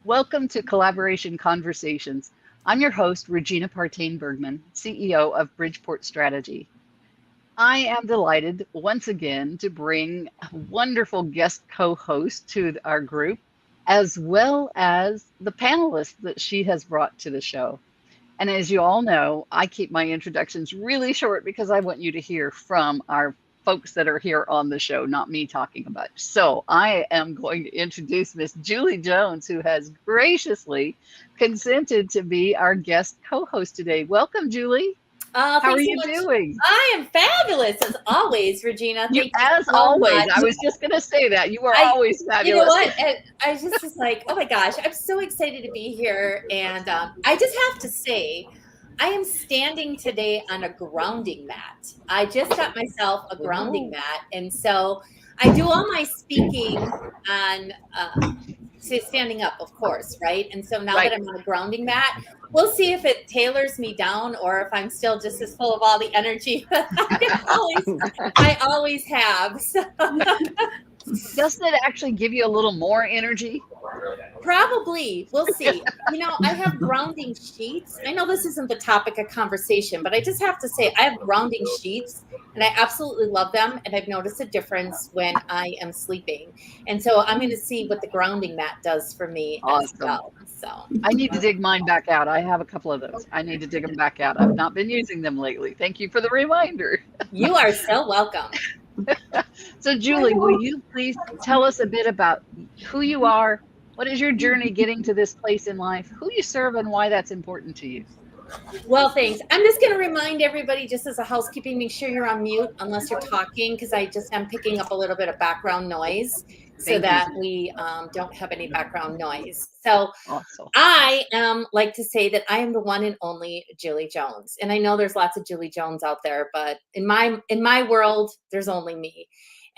Welcome to Collaboration Conversations. I'm your host, Regina Partain Bergman, CEO of Bridgeport Strategy. I am delighted once again to bring a wonderful guest co host to our group, as well as the panelists that she has brought to the show. And as you all know, I keep my introductions really short because I want you to hear from our folks that are here on the show, not me talking about. So I am going to introduce Miss Julie Jones, who has graciously consented to be our guest co-host today. Welcome, Julie. How are Thanks so you much. doing? I am fabulous as always, Regina. You, Thank you as so always, much. I was just going to say that you are I, always you know fabulous. what? I just was like, oh my gosh, I'm so excited to be here. And I just have to say, I am standing today on a grounding mat. I just got myself a grounding Oh, mat. And so I do all my speaking on standing up, of course, right? And so now that right. I'm on a grounding mat, we'll see if it tailors me down or if I'm still just as full of all the energy that I always have. So Doesn't it actually give you a little more energy? probably we'll see. I have grounding sheets. I know this isn't the topic of conversation, but I just have to say I have grounding sheets and I absolutely love them. And I've noticed a difference when I am sleeping. And so I'm going to see what the grounding mat does for me as Awesome. well. So I need to dig mine back out. I have a couple of those. I need to dig them back out. I've not been using them lately. Thank you for the reminder. you are so welcome. So, Julie, will you please tell us a bit about who you are? What is your journey getting to this place in life? Who you serve and why that's important to you? Well, thanks. I'm just going to remind everybody, just as a housekeeping, make sure you're on mute unless you're talking, because am picking up a little bit of background noise so Thank you. that we don't have any background noise. So Also, I like to say that I am the one and only Julie Jones, and I know there's lots of Julie Jones out there, but in my world, there's only me.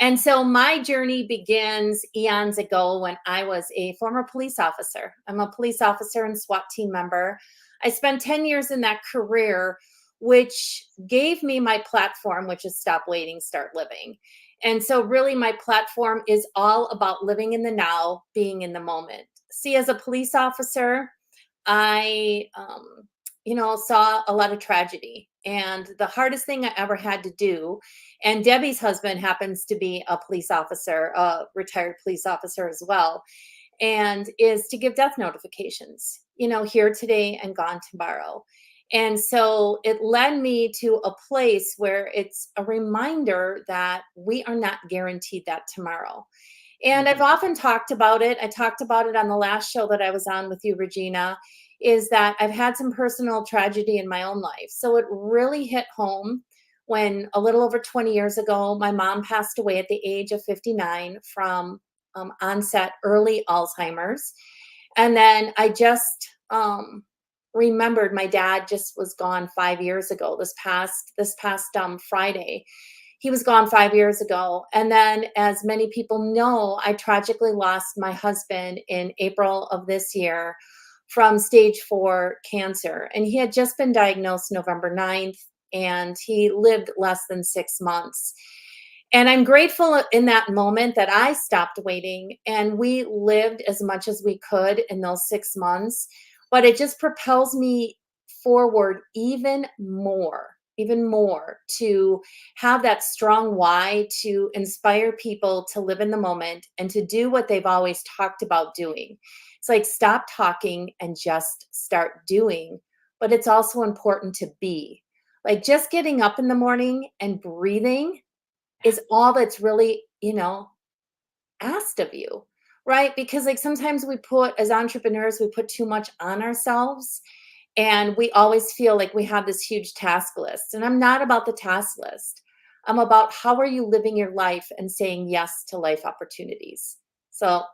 And so my journey begins eons ago when I was a former police officer. I'm a police officer and SWAT team member. I spent 10 years in that career, which gave me my platform, which is Stop Waiting, Start Living. And so, really, my platform is all about living in the now, being in the moment. See, as a police officer, I, saw a lot of tragedy. And the hardest thing I ever had to do, and Debbie's husband happens to be a police officer, a retired police officer as well, and is to give death notifications, here today and gone tomorrow. And so it led me to a place where it's a reminder that we are not guaranteed that tomorrow. And I've mhm. often talked about it. I talked about it on the last show that I was on with you, Regina, is that I've had some personal tragedy in my own life. So it really hit home when a little over 20 years ago, my mom passed away at the age of 59 from onset early Alzheimer's. And then I just remembered my dad just was gone 5 years ago. This past Friday, he was gone 5 years ago. And then, as many people know, I tragically lost my husband in April of this year from stage 4 cancer. And he had just been diagnosed November 9th, and he lived less than 6 months. And I'm grateful in that moment that I stopped waiting and we lived as much as we could in those 6 months. But it just propels me forward even more to have that strong why to inspire people to live in the moment and to do what they've always talked about doing. It's like stop talking and just start doing. But it's also important to be like just getting up in the morning and breathing is all that's really, asked of you, right? Because like sometimes as entrepreneurs, we put too much on ourselves and we always feel like we have this huge task list. And I'm not about the task list. I'm about how are you living your life and saying yes to life opportunities. So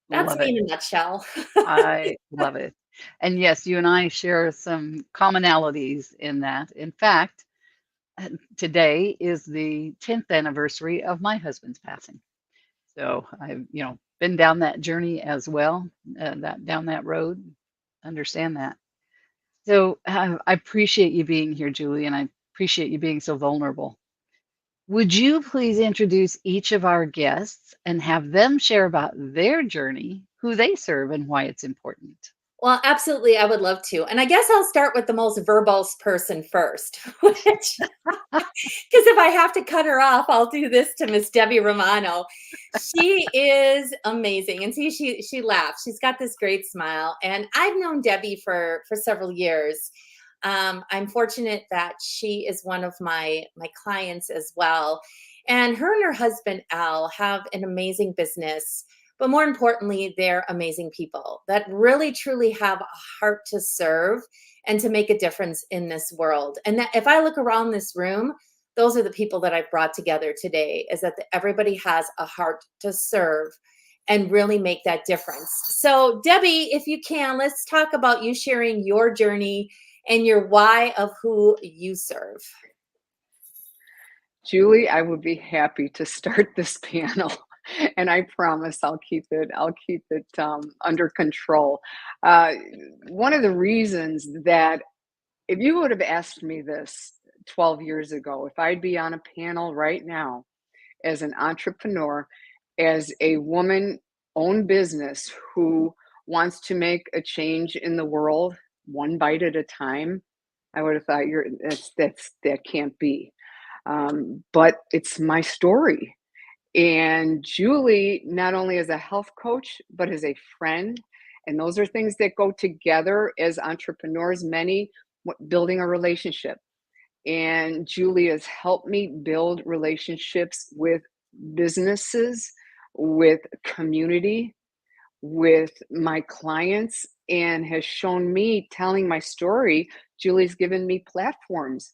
that's Love me it. in a nutshell. I love it. And yes, you and I share some commonalities in that. In fact, today is the 10th anniversary of my husband's passing. So I've, been down that journey as well, that down that road, understand that. So I appreciate you being here, Julie, and I appreciate you being so vulnerable. Would you please introduce each of our guests and have them share about their journey, who they serve, and why it's important? Well, absolutely, I would love to. And I guess I'll start with the most verbose person first, which because if I have to cut her off, I'll do this to Miss Debbie Romano. She is amazing, and see, she laughs. She's got this great smile, and I've known Debbie for several years. I'm fortunate that she is one of my clients as well, and her husband Al have an amazing business. But more importantly, they're amazing people that really truly have a heart to serve and to make a difference in this world. And that if I look around this room, those are the people that I've brought together today, is that everybody has a heart to serve and really make that difference. So Debbie, if you can, let's talk about you sharing your journey and your why of who you serve. Julie, I would be happy to start this panel, and I promise I'll keep it under control. Uh, One of the reasons that if you would have asked me this 12 years ago, if I'd be on a panel right now as an entrepreneur, as a woman owned business who wants to make a change in the world one bite at a time, I would have thought that can't be. But it's my story. And Julie, not only as a health coach, but as a friend. And those are things that go together as entrepreneurs, building a relationship. And Julie has helped me build relationships with businesses, with community, with my clients, and has shown me telling my story. Julie's given me platforms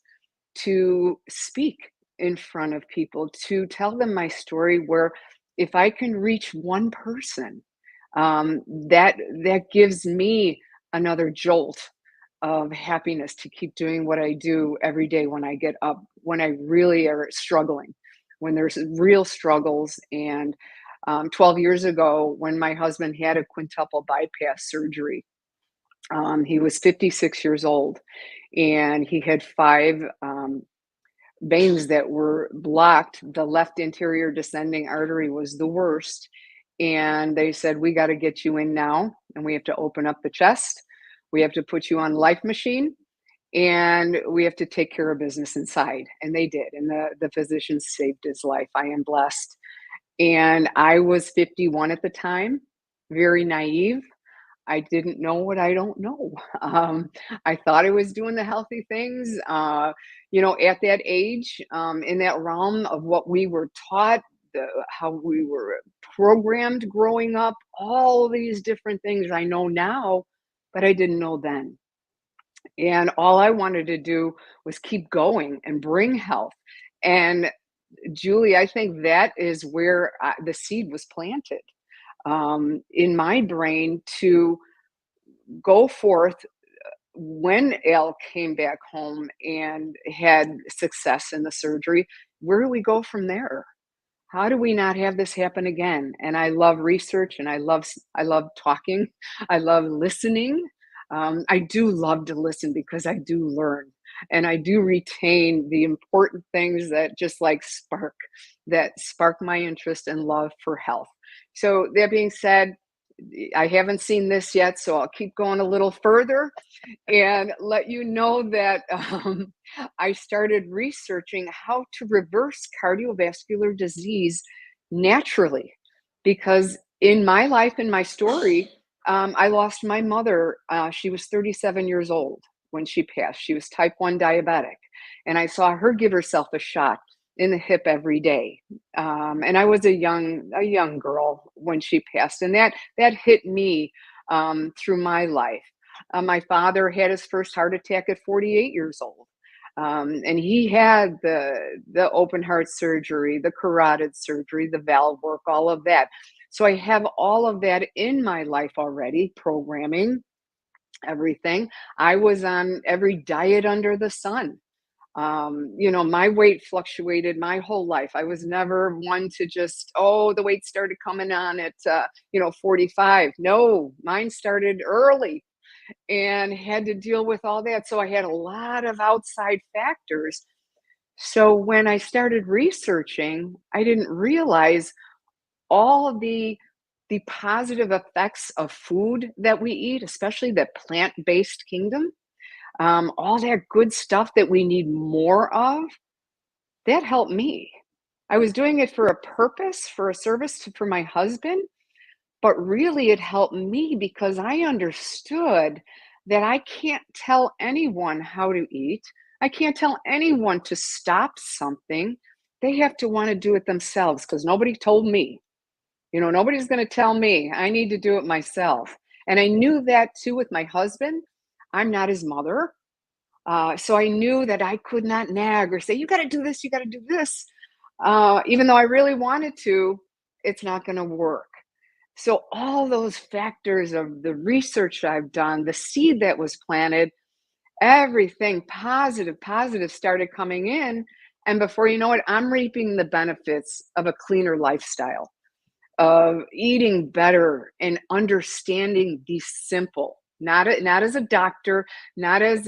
to speak in front of people, to tell them my story, where if I can reach one person, that gives me another jolt of happiness to keep doing what I do every day when I get up, when I really are struggling, when there's real struggles. And 12 years ago, when my husband had a quintuple bypass surgery, he was 56 years old, and he had five veins that were blocked. The left anterior descending artery was the worst. And they said, we got to get you in now, and we have to open up the chest. We have to put you on life machine, and we have to take care of business inside. And they did. And the physicians saved his life. I am blessed. And I was 51 at the time, very naive. I didn't know what I don't know. I thought I was doing the healthy things, at that age, in that realm of what we were taught, how we were programmed growing up, all these different things I know now, but I didn't know then. And all I wanted to do was keep going and bring health. And Julie, I think that is where the seed was planted in my brain to go forth when Al came back home and had success in the surgery. Where do we go from there? How do we not have this happen again? And I love research, and I love talking. I love listening. I do love to listen because I do learn, and I do retain the important things that just like spark my interest and love for health. So that being said, I haven't seen this yet, so I'll keep going a little further and let you know that I started researching how to reverse cardiovascular disease naturally. Because in my life, in my story, I lost my mother. She was 37 years old when she passed. She was type 1 diabetic. And I saw her give herself a shot in the hip every day. And I was a young girl when she passed. And that hit me through my life. My father had his first heart attack at 48 years old. And he had the open heart surgery, the carotid surgery, the valve work, all of that. So I have all of that in my life already, programming, everything. I was on every diet under the sun. My weight fluctuated my whole life. I was never one to just, the weight started coming on at, 45. No, mine started early and had to deal with all that. So I had a lot of outside factors. So when I started researching, I didn't realize all of the positive effects of food that we eat, especially the plant-based kingdom, all that good stuff that we need more of, that helped me. I was doing it for a purpose, for a service for my husband, but really it helped me because I understood that I can't tell anyone how to eat. I can't tell anyone to stop something. They have to want to do it themselves because nobody told me. Nobody's going to tell me. I need to do it myself. And I knew that too with my husband. I'm not his mother. So I knew that I could not nag or say, you got to do this, you got to do this. Even though I really wanted to, it's not going to work. So all those factors of the research I've done, the seed that was planted, everything positive started coming in. And before you know it, I'm reaping the benefits of a cleaner lifestyle, of eating better and understanding the simple, not as a doctor, not as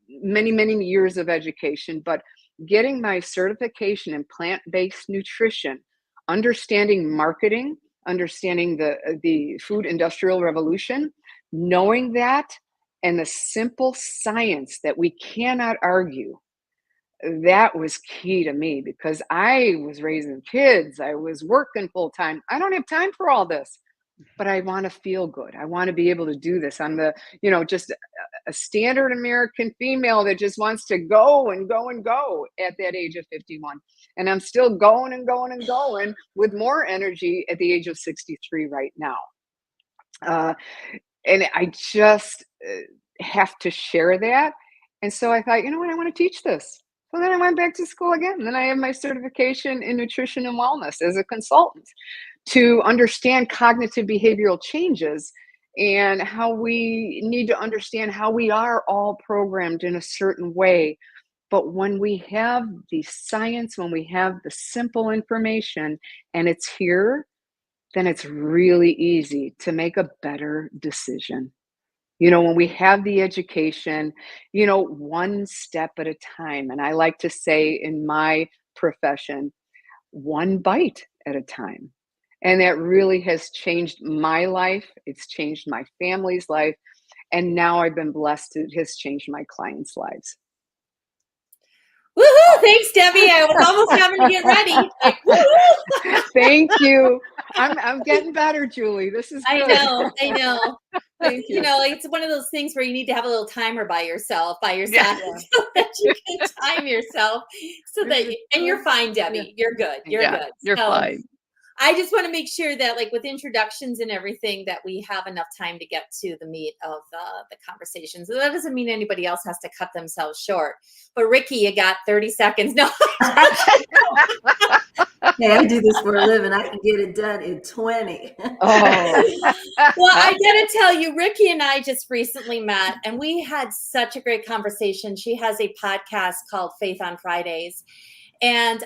many years of education, but getting my certification in plant-based nutrition, understanding marketing, understanding the food industrial revolution, knowing that, and the simple science that we cannot argue. That was key to me because I was raising kids. I was working full time. I don't have time for all this, but I want to feel good. I want to be able to do this. I'm just a standard American female that just wants to go and go and go at that age of 51. And I'm still going and going and going with more energy at the age of 63 right now. And I just have to share that. And so I thought, you know what, I want to teach this. So then I went back to school again. And then I have my certification in nutrition and wellness as a consultant to understand cognitive behavioral changes and how we need to understand how we are all programmed in a certain way. But when we have the science, when we have the simple information and it's here, then it's really easy to make a better decision. When we have the education, one step at a time. And I like to say in my profession, one bite at a time. And that really has changed my life. It's changed my family's life. And now I've been blessed. It has changed my clients' lives. Woohoo! Thanks, Debbie. I was almost having to get ready. Like, woohoo! Thank you. I'm getting better, Julie. This is good. I know. Thank you. It's one of those things where you need to have a little timer by your side, so that you can time yourself. And you're fine, Debbie. You're good. You're good. You're fine. I just want to make sure that, like, with introductions and everything, that we have enough time to get to the meat of the conversations. That doesn't mean anybody else has to cut themselves short. But Ricky, you got 30 seconds. No. Hey, I do this for a living. I can get it done in 20. Oh. Well, I gotta tell you, Ricky and I just recently met, and we had such a great conversation. She has a podcast called Faith on Fridays, and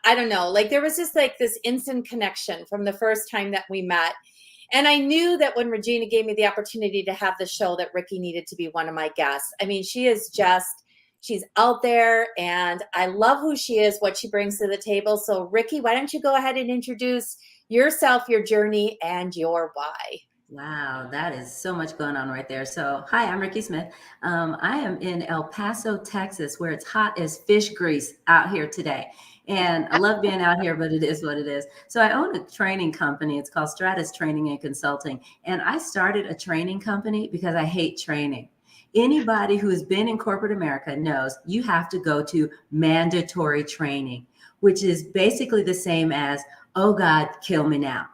I don't know, like there was just like this instant connection from the first time that we met. And I knew that when Regina gave me the opportunity to have the show, that Ricky needed to be one of my guests. I mean, she's out there, and I love who she is, what she brings to the table. So Ricky, why don't you go ahead and introduce yourself, your journey, and your why? Wow, that is so much going on right there. So, hi, I'm Ricky Smith. I am in El Paso, Texas, where it's hot as fish grease out here today. And I love being out here, but it is what it is. So I own a training company. It's called Stratus Training and Consulting. And I started a training company because I hate training. Anybody who has been in corporate America knows you have to go to mandatory training, which is basically the same as, oh God, kill me now.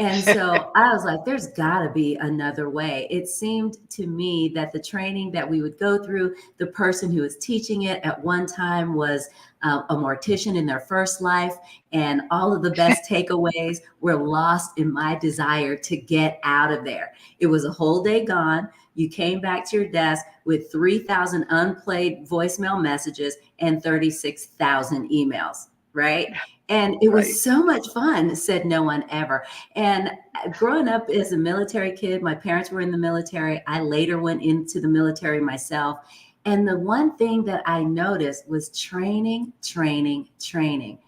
And so I was like, there's got to be another way. It seemed to me that the training that we would go through, the person who was teaching it at one time was a mortician in their first life. And all of the best takeaways were lost in my desire to get out of there. It was a whole day gone. You came back to your desk with 3,000 unplayed voicemail messages and 36,000 emails, right? And it was so much fun, said no one ever. And growing up as a military kid, my parents were in the military. I later went into the military myself. And the one thing that I noticed was training, training, training.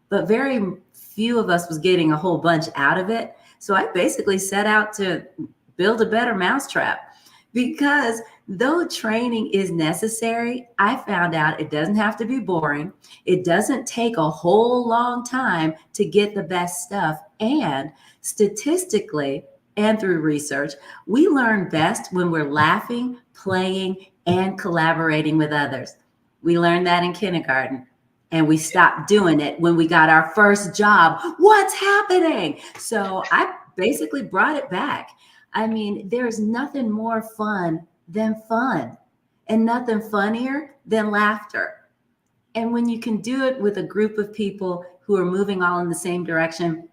But very few of us was getting a whole bunch out of it. So I basically set out to build a better mousetrap, because though training is necessary, I found out it doesn't have to be boring. It doesn't take a whole long time to get the best stuff. And statistically, and through research, we learn best when we're laughing, playing, and collaborating with others. We learned that in kindergarten, and we stopped doing it when we got our first job. What's happening? So I basically brought it back. I mean, there's nothing more fun than fun, and nothing funnier than laughter. And when you can do it with a group of people who are moving all in the same direction,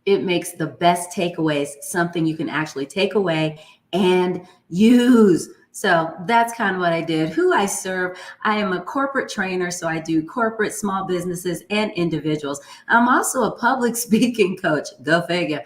it makes the best takeaways something you can actually take away and use. So that's kind of what I did. Who I serve, I am a corporate trainer, so I do corporate, small businesses, and individuals. I'm also a public speaking coach. Go figure.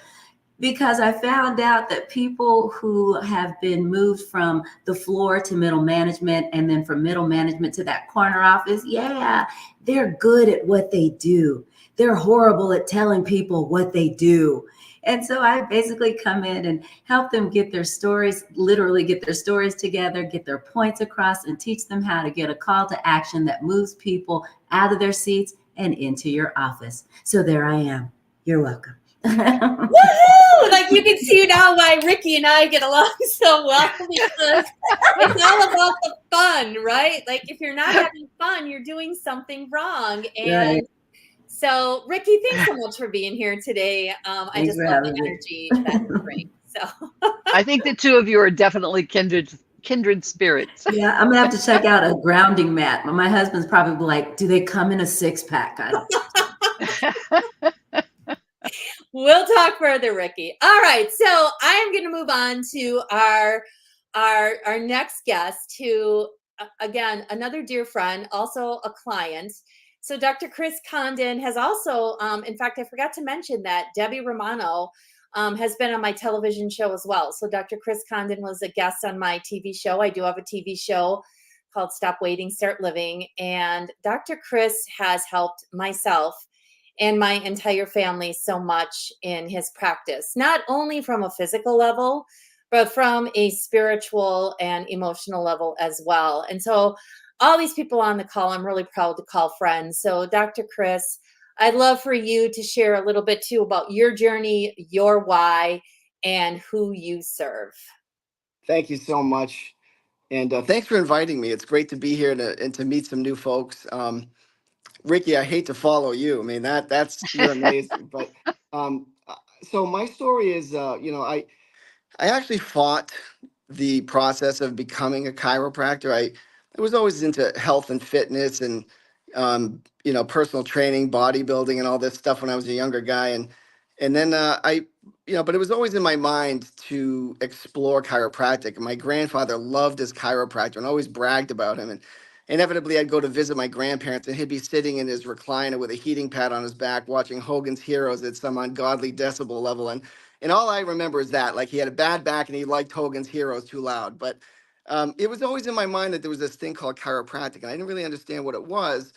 Because I found out that people who have been moved from the floor to middle management, and then from middle management to that corner office, yeah, they're good at what they do. They're horrible at telling people what they do. And so I basically come in and help them get their stories, literally get their stories together, get their points across, and teach them how to get a call to action that moves people out of their seats and into your office. So there I am. You're welcome. Woohoo! Like, you can see now why Ricky and I get along so well, because it's all about the fun, right? Like, if you're not having fun, you're doing something wrong. And Right. so, Ricky, thanks so much for being here today. I Thanks just for love the having me. energy that you bring. So, I think the two of you are definitely kindred spirits. Yeah, I'm gonna have to check out a grounding mat. My husband's probably like, do they come in a 6-pack? we'll talk further, Ricky. All right, so I am going to move on to our next guest, who, again, another dear friend, also a client. So Dr. Chris Condon has also, in fact, I forgot to mention that Debbie Romano has been on my television show as well. So Dr. Chris Condon was a guest on my TV show. I do have a TV show called Stop Waiting, Start Living. And Dr. Chris has helped myself and my entire family so much in his practice, not only from a physical level, but from a spiritual and emotional level as well. And so all these people on the call, I'm really proud to call friends. So Dr. Chris, I'd love for you to share a little bit too about your journey, your why, and who you serve. Thank you so much. And thanks for inviting me. It's great to be here and to meet some new folks. Ricky, I hate to follow you. I mean, that's you're amazing. But so my story is, I actually fought the process of becoming a chiropractor. I was always into health and fitness and personal training, bodybuilding, and all this stuff when I was a younger guy. And then but it was always in my mind to explore chiropractic. And my grandfather loved his chiropractor and always bragged about him. And inevitably, I'd go to visit my grandparents, and he'd be sitting in his recliner with a heating pad on his back, watching Hogan's Heroes at some ungodly decibel level. And all I remember is that, like, he had a bad back and he liked Hogan's Heroes too loud. But it was always in my mind that there was this thing called chiropractic, and I didn't really understand what it was.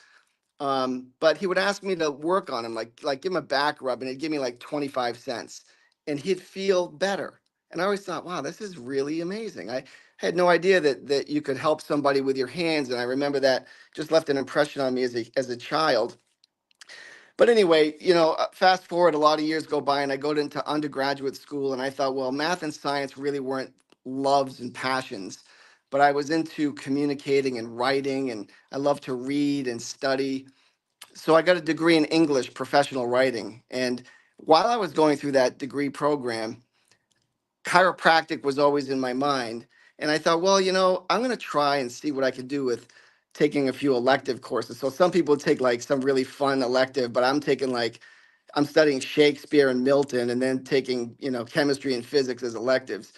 But he would ask me to work on him, like give him a back rub, and he'd give me like 25 cents, and he'd feel better. And I always thought, wow, this is really amazing. I had no idea that you could help somebody with your hands, and I remember that just left an impression on me as a child. But anyway, fast forward, a lot of years go by, and I go into undergraduate school, and I thought, well, math and science really weren't loves and passions, but I was into communicating and writing, and I love to read and study. So I got a degree in English professional writing. And while I was going through that degree program, chiropractic was always in my mind. And I thought, well, I'm going to try and see what I could do with taking a few elective courses. So some people take like some really fun elective, but I'm taking like, I'm studying Shakespeare and Milton and then taking, chemistry and physics as electives.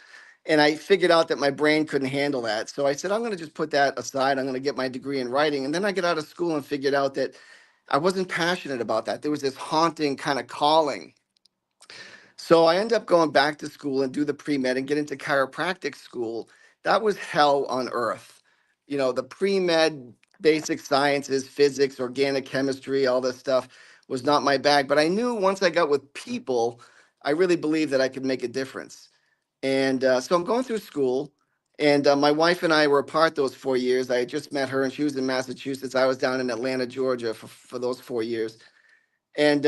And I figured out that my brain couldn't handle that. So I said, I'm going to just put that aside. I'm going to get my degree in writing. And then I get out of school and figured out that I wasn't passionate about that. There was this haunting kind of calling. So I end up going back to school and do the pre-med and get into chiropractic school. That was hell on earth. The pre-med basic sciences, physics, organic chemistry, all this stuff was not my bag. But I knew once I got with people, I really believed that I could make a difference. And so I'm going through school, and my wife and I were apart those 4 years. I had just met her, and she was in Massachusetts. I was down in Atlanta, Georgia for those 4 years. And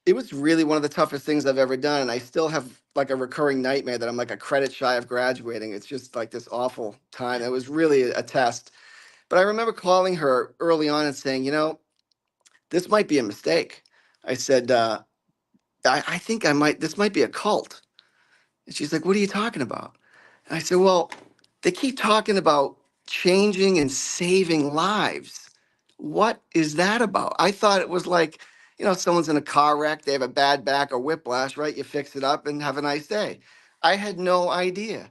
it was really one of the toughest things I've ever done. And I still have like a recurring nightmare that I'm like a credit shy of graduating. It's just like this awful time. It was really a test. But I remember calling her early on and saying, this might be a mistake. I said, I think this might be a cult. And she's like, what are you talking about? And I said, well, they keep talking about changing and saving lives. What is that about? I thought it was like, someone's in a car wreck, they have a bad back or whiplash, right? You fix it up and have a nice day. I had no idea.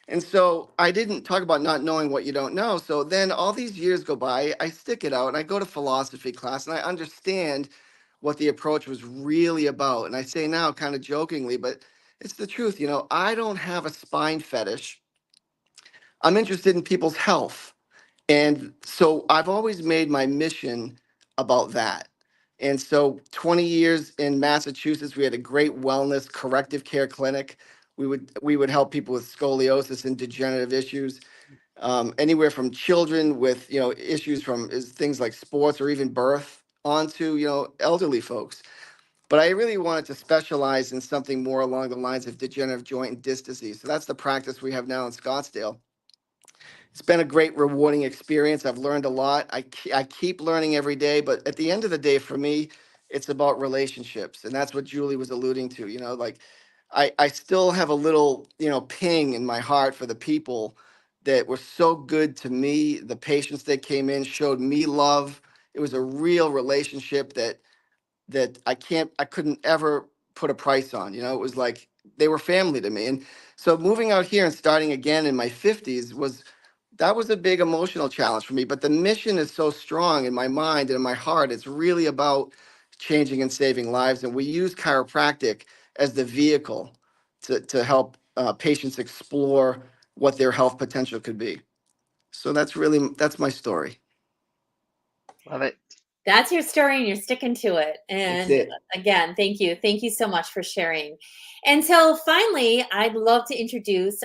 And so I didn't talk about not knowing what you don't know. So then all these years go by, I stick it out and I go to philosophy class and I understand what the approach was really about. And I say now kind of jokingly, but it's the truth. I don't have a spine fetish. I'm interested in people's health. And so I've always made my mission about that. And so 20 years in Massachusetts, we had a great wellness corrective care clinic. We would help people with scoliosis and degenerative issues, anywhere from children with issues from things like sports or even birth, onto elderly folks. But I really wanted to specialize in something more along the lines of degenerative joint and disc disease. So that's the practice we have now in Scottsdale. It's been a great, rewarding experience. I've learned a lot. I keep learning every day, but at the end of the day, for me, it's about relationships. And that's what Julie was alluding to. Like I still have a little, ping in my heart for the people that were so good to me. The patients that came in showed me love. It was a real relationship that I couldn't ever put a price on. It was like they were family to me. And so moving out here and starting again in my 50s was a big emotional challenge for me. But the mission is so strong in my mind and in my heart. It's really about changing and saving lives. And we use chiropractic as the vehicle to help patients explore what their health potential could be. So that's my story. Love it. That's your story and you're sticking to it. That's And it. again, thank you. Thank you so much for sharing. And so finally, I'd love to introduce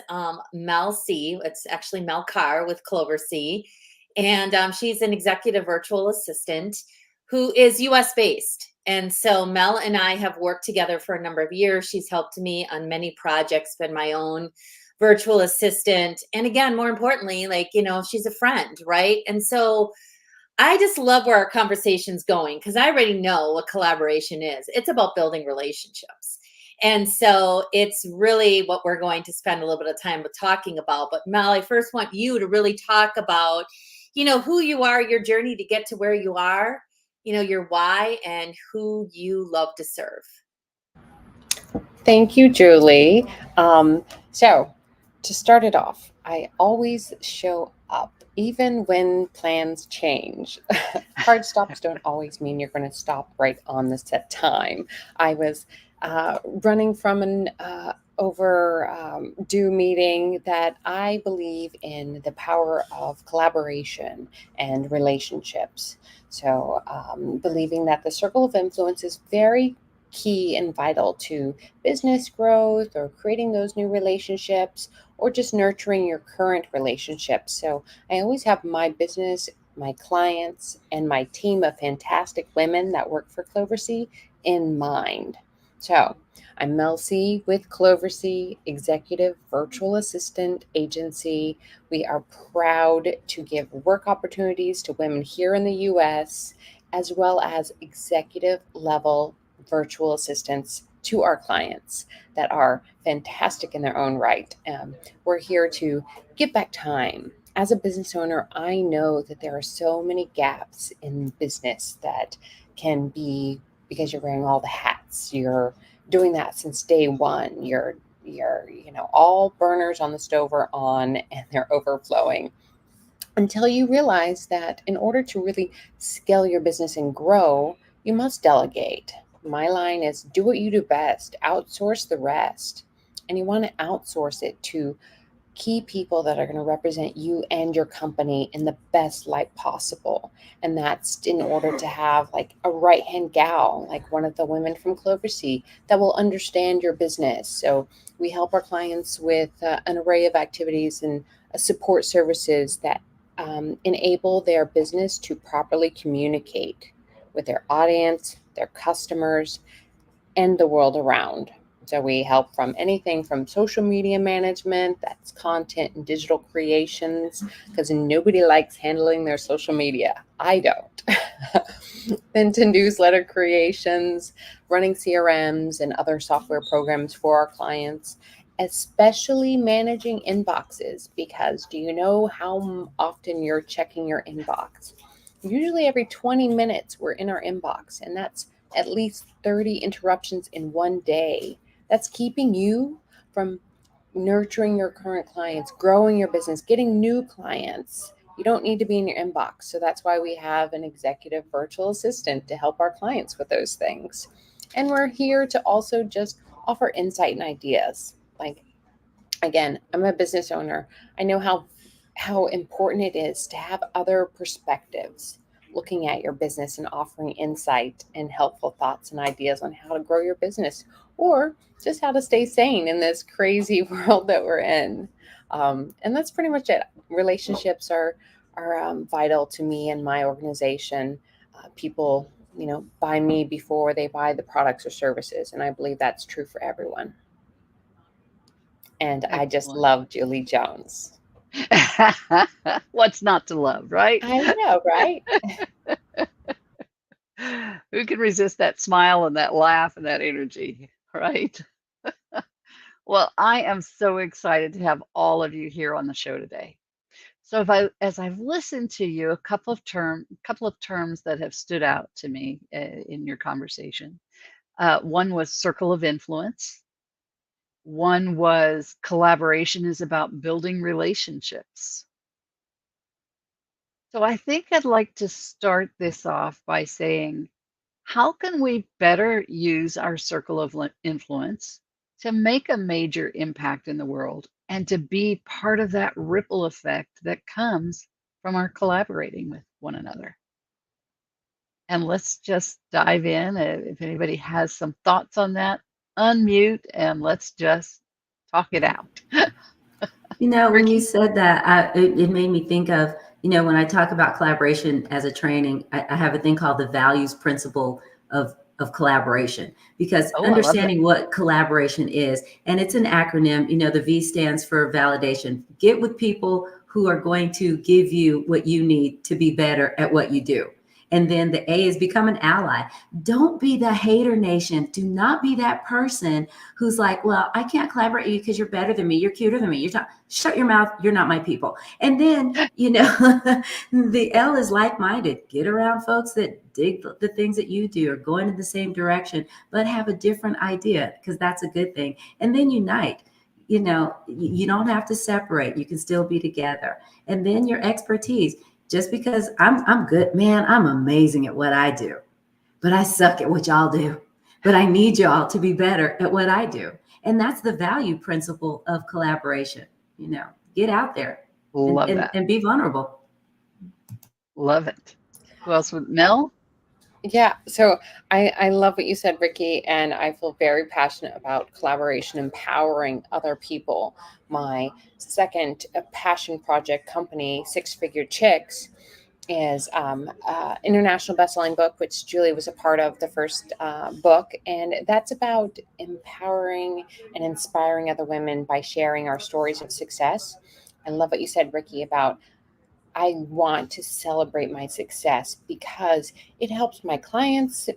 Mel C. It's actually Mel Carr with Clover C. And she's an executive virtual assistant who is US based. And so Mel and I have worked together for a number of years. She's helped me on many projects, been my own virtual assistant. And again, more importantly, she's a friend, right? And so I just love where our conversation's going because I already know what collaboration is. It's about building relationships. And so it's really what we're going to spend a little bit of time with talking about. But Mel, I first want you to really talk about, who you are, your journey to get to where you are, your why, and who you love to serve. Thank you, Julie. So, to start it off, I always show up, even when plans change. Hard stops don't always mean you're going to stop right on the set time. I was running from an overdue meeting that I believe in the power of collaboration and relationships. So, believing that the circle of influence is very key and vital to business growth or creating those new relationships or just nurturing your current relationships. So I always have my business, my clients, and my team of fantastic women that work for Clover C in mind. So I'm Mel C with Clover C, Executive Virtual Assistant Agency. We are proud to give work opportunities to women here in the US, as well as executive level virtual assistants to our clients that are fantastic in their own right. We're here to give back time. As a business owner, I know that there are so many gaps in business that can be because you're wearing all the hats. You're doing that since day one. You're all burners on the stove are on and they're overflowing until you realize that in order to really scale your business and grow, you must delegate. My line is do what you do best, outsource the rest. And you want to outsource it to key people that are going to represent you and your company in the best light possible. And that's in order to have like a right hand gal, like one of the women from Cloversea, that will understand your business. So we help our clients with an array of activities and support services that enable their business to properly communicate with their audience, their customers, and the world around. So we help from anything from social media management, that's content and digital creations, because nobody likes handling their social media. I don't. Then to newsletter creations, running CRMs and other software programs for our clients, especially managing inboxes, because do you know how often you're checking your inbox? Usually every 20 minutes we're in our inbox, and that's at least 30 interruptions in one day. That's keeping you from nurturing your current clients, growing your business, getting new clients. You don't need to be in your inbox. So that's why we have an executive virtual assistant to help our clients with those things. And we're here to also just offer insight and ideas. Like, again, I'm a business owner. I know how important it is to have other perspectives looking at your business and offering insight and helpful thoughts and ideas on how to grow your business or just how to stay sane in this crazy world that we're in. And that's pretty much it. Relationships are vital to me and my organization. People, buy me before they buy the products or services, and I believe that's true for everyone. And I just Excellent. love Julie Jones. What's not to love, right? I know, right? Who can resist that smile and that laugh and that energy, right? Well, I am so excited to have all of you here on the show today. So as I've listened to you, a couple of terms that have stood out to me in your conversation. One was circle of influence. One was collaboration is about building relationships. So I think I'd like to start this off by saying, how can we better use our circle of influence to make a major impact in the world and to be part of that ripple effect that comes from our collaborating with one another? And let's just dive in. If anybody has some thoughts on that, unmute and let's just talk it out. When you Ricky? said that, it made me think of, when I talk about collaboration as a training, I have a thing called the values principle of collaboration, because Oh, I love that. understanding what collaboration is, and it's an acronym, the V stands for validation. Get with people who are going to give you what you need to be better at what you do. And then the A is become an ally. Don't be the hater nation. Do not be that person who's like, well, I can't collaborate with you because you're better than me. You're cuter than me. Shut your mouth. You're not my people. And then, the L is like-minded. Get around folks that dig the things that you do, or going in the same direction, but have a different idea, because that's a good thing. And then unite. You don't have to separate. You can still be together. And then your expertise. Just because I'm good, man, I'm amazing at what I do, but I suck at what y'all do. But I need y'all to be better at what I do. And that's the value principle of collaboration. Get out there and, Love and, that. and be vulnerable. Love it. Who else would Mel? Yeah, so I love what you said, Ricky, and I feel very passionate about collaboration, empowering other people. My second passion project company, Six Figure Chicks, is international bestselling book, which Julie was a part of the first book, and that's about empowering and inspiring other women by sharing our stories of success. I love what you said, Ricky, about I want to celebrate my success because it helps my clients,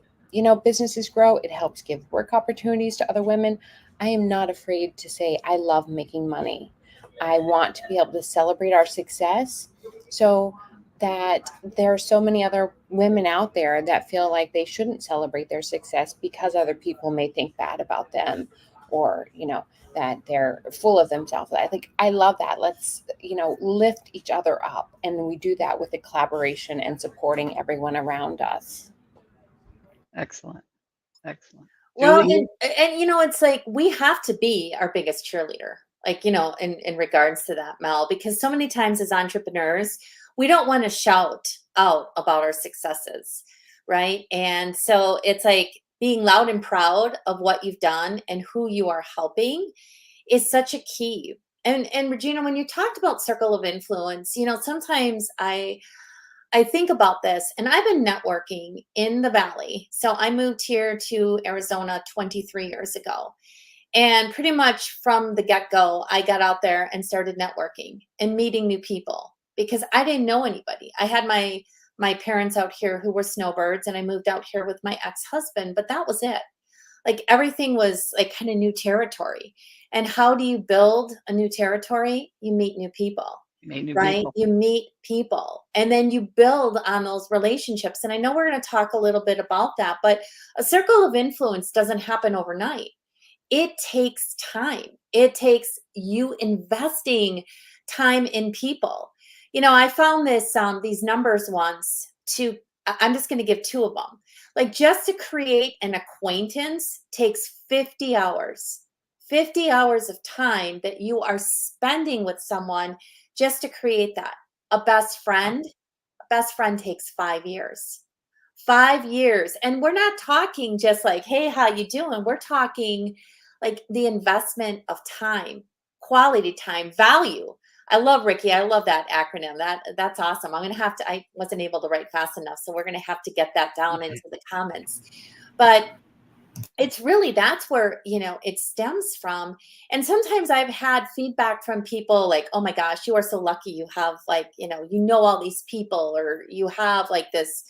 businesses grow. It helps give work opportunities to other women. I am not afraid to say I love making money. I want to be able to celebrate our success so that there are so many other women out there that feel like they shouldn't celebrate their success because other people may think bad about them, or, that they're full of themselves. I think I love that. Let's, lift each other up. And we do that with the collaboration and supporting everyone around us. Excellent. Excellent. Well, Julie? and it's like we have to be our biggest cheerleader. like, in regards to that, Mel, because so many times as entrepreneurs, we don't want to shout out about our successes, right? And so it's like being loud and proud of what you've done and who you are helping is such a key. And Regina, when you talked about circle of influence, sometimes I think about this, and I've been networking in the Valley. So I moved here to Arizona 23 years ago. And pretty much from the get-go, I got out there and started networking and meeting new people because I didn't know anybody. I had my parents out here who were snowbirds, and I moved out here with my ex-husband, but that was it. Like everything was like kind of new territory. And how do you build a new territory? You meet new people, Made new right? people. You meet people and then you build on those relationships. And I know we're going to talk a little bit about that, but a circle of influence doesn't happen overnight. It takes time. It takes you investing time in people. I found these numbers once I'm just going to give two of them. Like just to create an acquaintance takes 50 hours. 50 hours of time that you are spending with someone just to create that. A best friend takes 5 years. 5 years. And we're not talking just like, hey, how you doing? We're talking like the investment of time, quality time, value. I love Ricky. I love that acronym. That's awesome. I wasn't able to write fast enough. So we're going to have to get that down into the comments. But it's really, that's where, it stems from. And sometimes I've had feedback from people like, oh my gosh, you are so lucky. You have like, all these people, or you have like this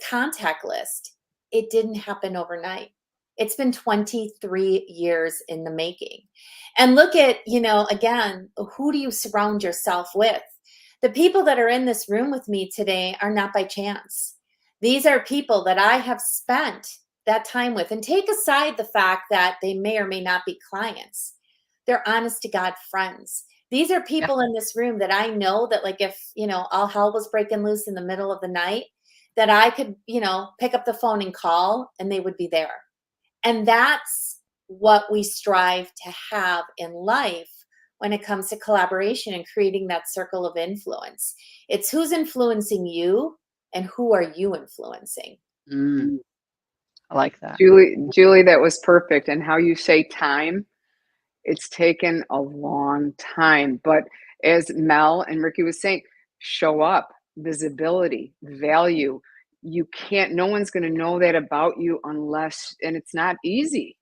contact list. It didn't happen overnight. It's been 23 years in the making. And look at, again, who do you surround yourself with? The people that are in this room with me today are not by chance. These are people that I have spent that time with. And take aside the fact that they may or may not be clients. They're honest to God friends. These are people in this room that I know that, like, if, all hell was breaking loose in the middle of the night, that I could, pick up the phone and call and they would be there. And that's what we strive to have in life when it comes to collaboration and creating that circle of influence. It's who's influencing you and who are you influencing. Mm, I like that. Julie, that was perfect. And how you say time, it's taken a long time. But as Mel and Ricky was saying, show up, visibility, value. No one's going to know that about you unless, and it's not easy.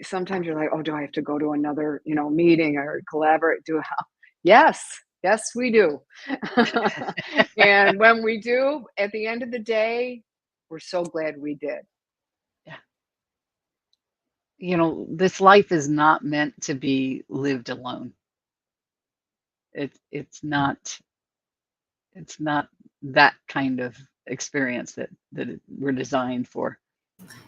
Sometimes you're like, oh, do I have to go to another, meeting or collaborate? Yes, we do. And when we do, at the end of the day, we're so glad we did. This life is not meant to be lived alone. It's not that kind of experience that we're designed for.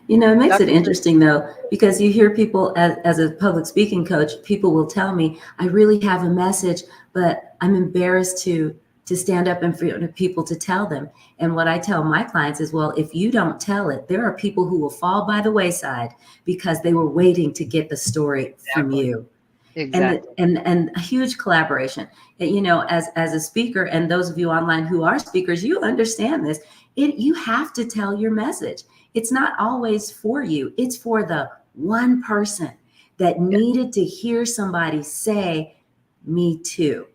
It makes it Dr. interesting though, because you hear people as a public speaking coach, people will tell me, I really have a message, but I'm embarrassed to stand up in front of people to tell them. And what I tell my clients is, well, if you don't tell it, there are people who will fall by the wayside because they were waiting to get the story from you. Exactly. And a huge collaboration. As a speaker, and those of you online who are speakers, you understand this. You have to tell your message. It's not always for you. It's for the one person that needed to hear somebody say, me too.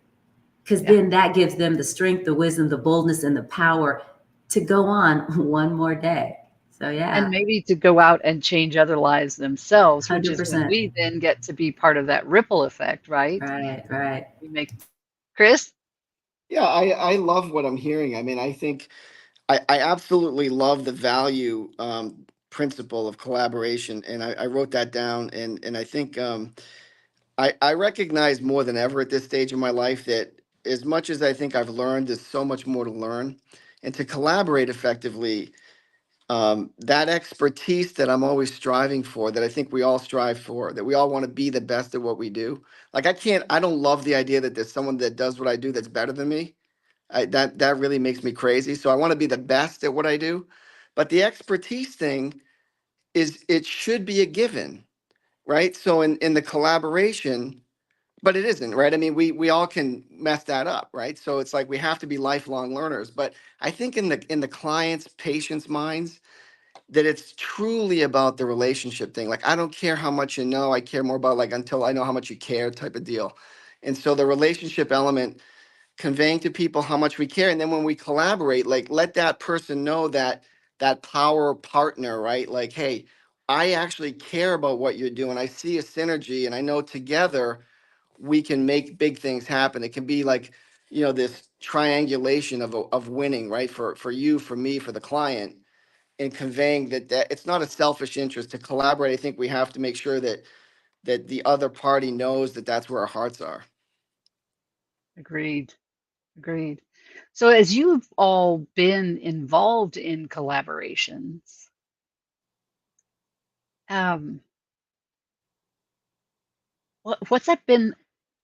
Because then that gives them the strength, the wisdom, the boldness, and the power to go on one more day. So And maybe to go out and change other lives themselves, which is when 100%. we then get to be part of that ripple effect, right? Right. We make Chris? Yeah, I love what I'm hearing. I mean, I think I absolutely love the value principle of collaboration, and I wrote that down, and I think I recognize more than ever at this stage of my life that as much as I think I've learned, there's so much more to learn, and to collaborate effectively. That expertise that I'm always striving for, that I think we all strive for, that we all want to be the best at what we do. Like I don't love the idea that there's someone that does what I do that's better than me. That really makes me crazy. So I want to be the best at what I do. But the expertise thing it should be a given, right? So in the collaboration, but it isn't, right? I mean, we all can mess that up, right? So it's like we have to be lifelong learners. But I think in the clients, patients' minds, that it's truly about the relationship thing. Like, I don't care how much you know, I care more about like until I know how much you care type of deal. And so the relationship element, conveying to people how much we care, and then when we collaborate, like let that person know that that power partner, right? Like, hey, I actually care about what you're doing. I see a synergy, and I know together we can make big things happen. It can be like, this triangulation of winning, right? For you, for me, for the client, and conveying that it's not a selfish interest to collaborate. I think we have to make sure that the other party knows that that's where our hearts are. Agreed. Agreed. So as you've all been involved in collaborations, um, what's that been?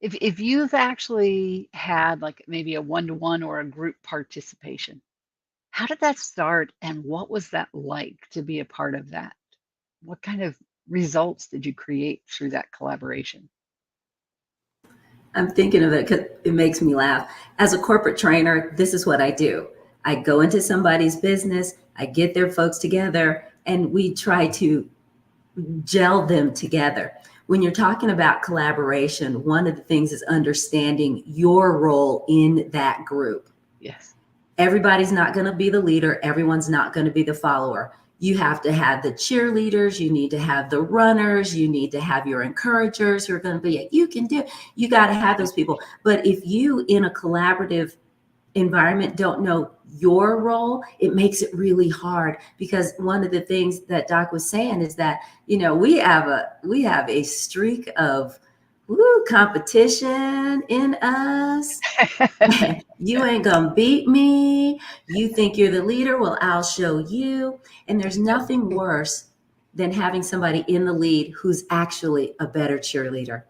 If you've actually had like maybe a one-to-one or a group participation, how did that start and what was that like to be a part of that? What kind of results did you create through that collaboration? I'm thinking of it because it makes me laugh. As a corporate trainer, this is what I do. I go into somebody's business, I get their folks together, and we try to gel them together. When you're talking about collaboration, one of the things is understanding your role in that group. Yes. Everybody's not going to be the leader. Everyone's not going to be the follower. You have to have the cheerleaders. You need to have the runners. You need to have your encouragers who are going to be, you can do, you got to have those people. But if you in a collaborative environment don't know your role, it makes it really hard, because one of the things that Doc was saying is that, we have a streak of competition in us. You ain't gonna beat me. You think you're the leader? Well, I'll show you. And there's nothing worse than having somebody in the lead who's actually a better cheerleader.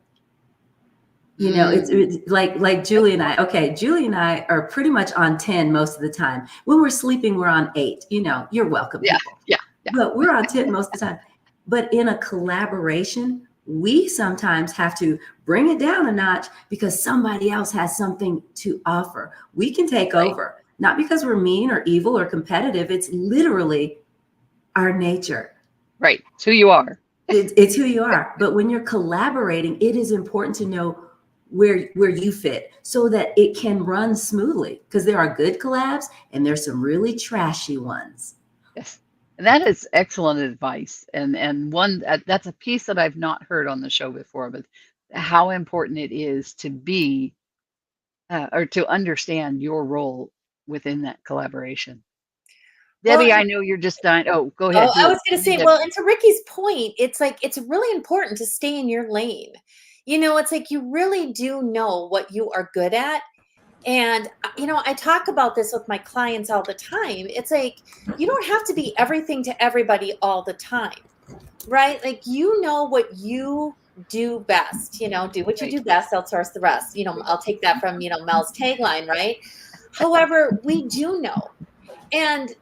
It's like Julie and I. Okay, Julie and I are pretty much on 10 most of the time. When we're sleeping, we're on 8. You're welcome, Yeah, people. yeah. But we're on 10 most of the time. But in a collaboration, we sometimes have to bring it down a notch because somebody else has something to offer. We can take over, not because we're mean or evil or competitive. It's literally our nature. Right. It's who you are. It's who you are. But when you're collaborating, it is important to know where you fit so that it can run smoothly, because there are good collabs and there's some really trashy ones. Yes. And that is excellent advice. And one that's a piece that I've not heard on the show before, but how important it is to be or to understand your role within that collaboration. Well, Debbie, I know you're just dying. Oh, go oh, ahead. I was going to say, Debbie. well, and to Ricky's point, it's like it's really important to stay in your lane. It's like you really do know what you are good at. And, I talk about this with my clients all the time. It's like you don't have to be everything to everybody all the time, right? Like, what you do best, do what you do best, outsource the rest. I'll take that from, Mel's tagline, right? However, we do know. And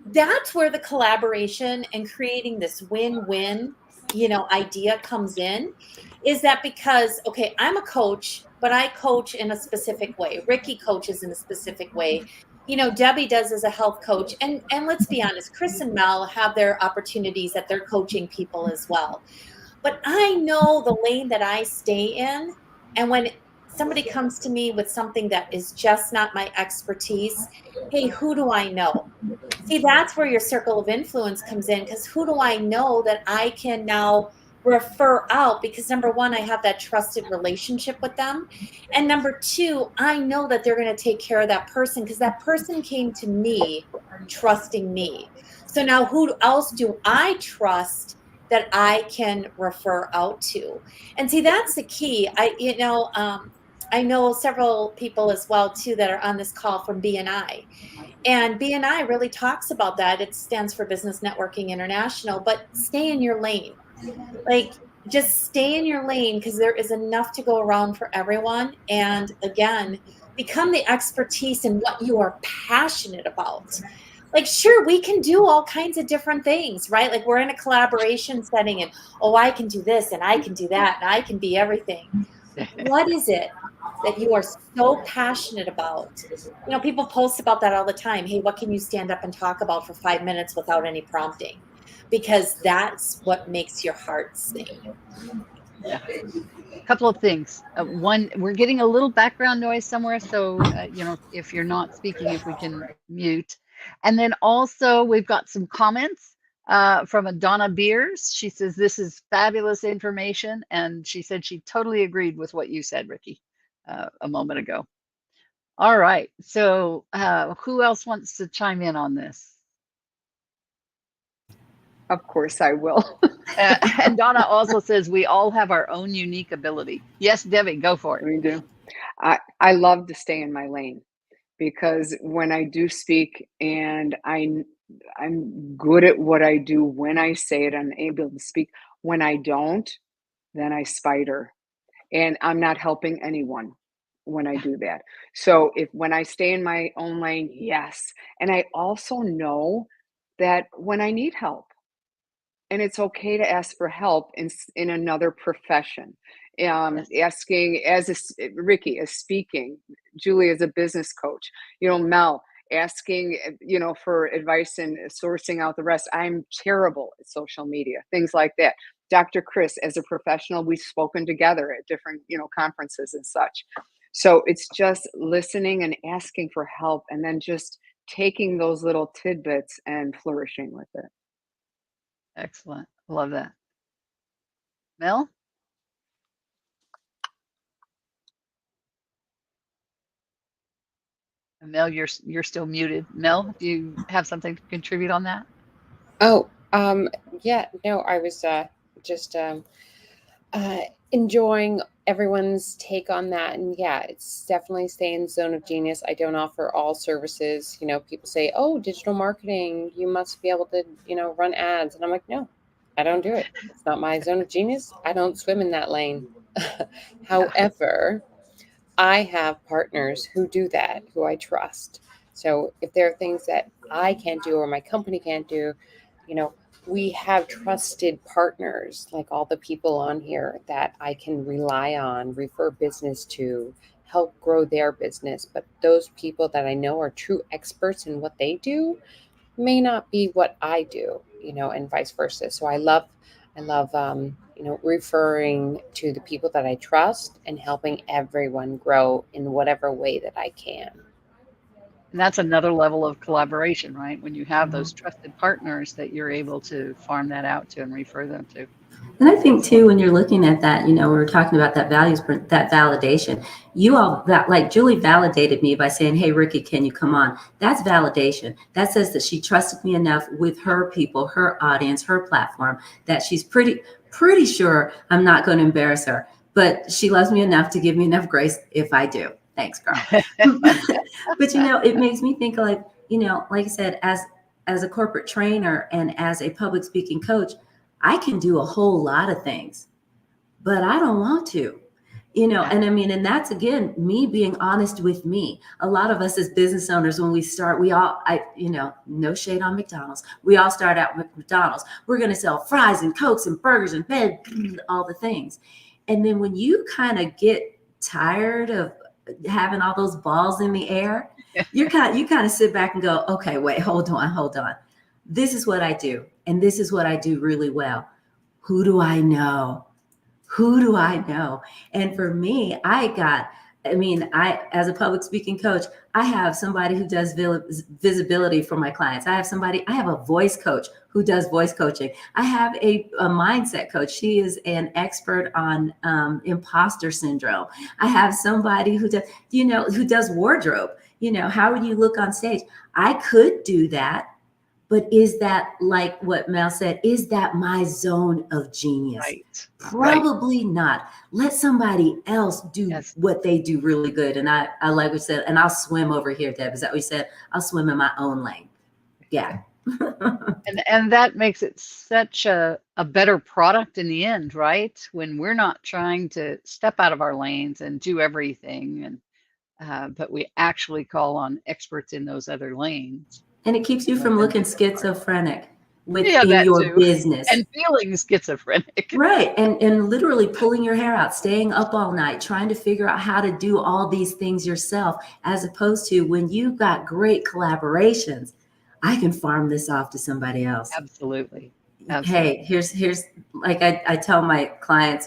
that's where the collaboration and creating this win-win, idea comes in, is that because, okay, I'm a coach, but I coach in a specific way. Ricky coaches in a specific way. Debbie does as a health coach. And let's be honest, Chris and Mel have their opportunities that they're coaching people as well. But I know the lane that I stay in. And when somebody comes to me with something that is just not my expertise, hey, who do I know? See, that's where your circle of influence comes in, because who do I know that I can now refer out? Because number one, I have that trusted relationship with them. And number two, I know that they're going to take care of that person because that person came to me trusting me. So now who else do I trust that I can refer out to? And see, that's the key. I know several people as well too that are on this call from BNI. And BNI really talks about that. It stands for Business Networking International, but stay in your lane. Like, just stay in your lane, because there is enough to go around for everyone. And again, become the expertise in what you are passionate about. Like, sure, we can do all kinds of different things, right? Like, we're in a collaboration setting and, oh, I can do this and I can do that and I can be everything. What is it that you are so passionate about? People post about that all the time. Hey, what can you stand up and talk about for 5 minutes without any prompting? Because that's what makes your heart sing. Yeah. Couple of things. One, we're getting a little background noise somewhere, so if you're not speaking, if we can mute. And then also we've got some comments from a Donna Beers. She says this is fabulous information, and she said she totally agreed with what you said, Ricky, a moment ago. All right, so who else wants to chime in on this? Of course I will. And Donna also says we all have our own unique ability. Yes, Debbie, go for it. We do. I love to stay in my lane, because when I do speak and I'm good at what I do, when I say it, I'm able to speak. When I don't, then I spider, and I'm not helping anyone when I do that. So when I stay in my own lane, yes. And I also know that when I need help, and it's okay to ask for help in another profession. Yes. Asking Ricky is speaking, Julie is a business coach, Mel asking, for advice and sourcing out the rest. I'm terrible at social media, things like that. Dr. Chris, as a professional, we've spoken together at different, conferences and such. So it's just listening and asking for help, and then just taking those little tidbits and flourishing with it. Excellent. Love that. Mel? Mel, you're still muted. Mel, do you have something to contribute on that? Oh, yeah, no, I was just enjoying everyone's take on that. And yeah, it's definitely stay in the zone of genius. I don't offer all services. People say, oh, digital marketing, you must be able to, run ads. And I'm like, no, I don't do it. It's not my zone of genius. I don't swim in that lane. However, I have partners who do that, who I trust. So if there are things that I can't do or my company can't do, you know, we have trusted partners like all the people on here that I can rely on, refer business to, help grow their business. But those people that I know are true experts in what they do may not be what I do, and vice versa. So I love referring to the people that I trust and helping everyone grow in whatever way that I can. And that's another level of collaboration, right? When you have those trusted partners that you're able to farm that out to and refer them to. And I think too, when you're looking at that, we were talking about that that validation. You all that like Julie validated me by saying, "Hey, Ricky, can you come on?" That's validation. That says that she trusted me enough with her people, her audience, her platform, that she's pretty sure I'm not going to embarrass her. But she loves me enough to give me enough grace if I do. Thanks, girl. But it makes me think like I said, as a corporate trainer and as a public speaking coach, I can do a whole lot of things, but I don't want to, and I mean, and that's again, me being honest with me. A lot of us as business owners, when we start, no shade on McDonald's. We all start out with McDonald's. We're going to sell fries and Cokes and burgers and all the things. And then when you kind of get tired of having all those balls in the air, you kind of sit back and go, okay, wait, hold on. This is what I do. And this is what I do really well. Who do I know? And for me, as a public speaking coach, I have somebody who does visibility for my clients. I have a voice coach who does voice coaching. I have a mindset coach. She is an expert on imposter syndrome. I have somebody who does wardrobe. How would you look on stage? I could do that. But is that, like what Mel said, is that my zone of genius? Right. Probably not. Let somebody else do what they do really good. And I like what you said, and I'll swim over here, Deb. Is that what you said? I'll swim in my own lane. Yeah. And that makes it such a better product in the end, right? When we're not trying to step out of our lanes and do everything, but we actually call on experts in those other lanes. And it keeps you from looking schizophrenic. Yeah, within that your too. business. And feeling schizophrenic. Right. And literally pulling your hair out, staying up all night, trying to figure out how to do all these things yourself, as opposed to when you've got great collaborations, I can farm this off to somebody else. Absolutely. Hey, Absolutely. here's like I tell my clients,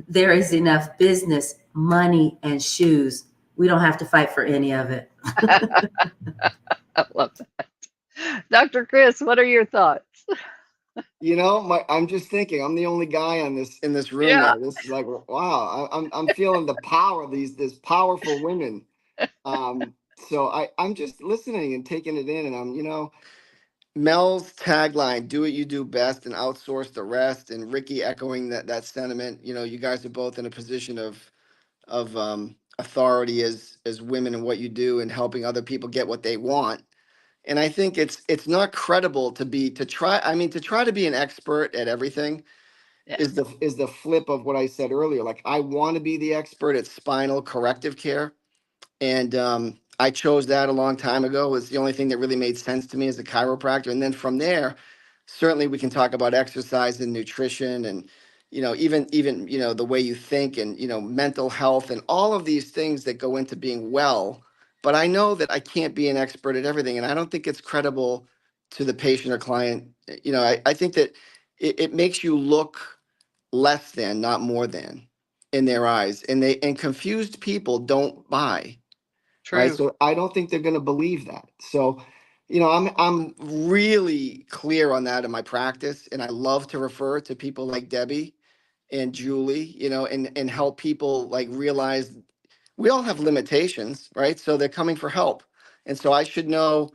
there is enough business, money, and shoes. We don't have to fight for any of it. I love that. Dr. Chris, what are your thoughts? I'm just thinking, I'm the only guy in this room Yeah. now. This is like, wow, I'm feeling the power of these powerful women. Um, so I'm just listening and taking it in, and Mel's tagline, "Do what you do best and outsource the rest," and Ricky echoing that sentiment. You guys are both in a position of authority as women in what you do and helping other people get what they want. And I think it's not credible to try to be an expert at everything Yeah. is the flip of what I said earlier. Like, I want to be the expert at spinal corrective care, and I chose that a long time ago. It was the only thing that really made sense to me as a chiropractor. And then from there, certainly we can talk about exercise and nutrition, and even the way you think, and mental health, and all of these things that go into being well. But I know that I can't be an expert at everything, and I don't think it's credible to the patient or client. I think that it makes you look less than, not more than, in their eyes, and confused people don't buy. Right. True. So I don't think they're going to believe that. So, I'm really clear on that in my practice. And I love to refer to people like Debbie and Julie, and help people like realize we all have limitations, right? So they're coming for help. And so I should know,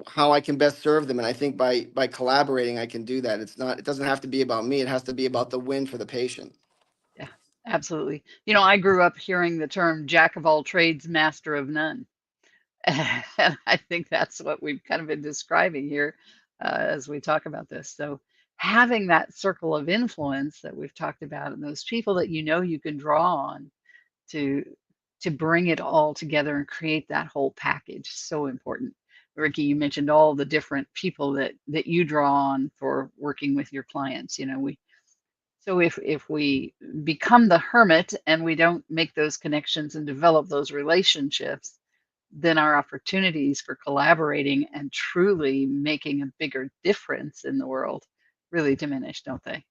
how I can best serve them. And I think by collaborating, I can do that. It doesn't have to be about me. It has to be about the win for the patient. Yeah, absolutely. I grew up hearing the term jack of all trades, master of none. And I think that's what we've kind of been describing here as we talk about this. So, having that circle of influence that we've talked about, and those people that you can draw on to bring it all together and create that whole package, so important. Ricky, you mentioned all the different people that you draw on for working with your clients. So if we become the hermit and we don't make those connections and develop those relationships, then our opportunities for collaborating and truly making a bigger difference in the world really diminish, don't they?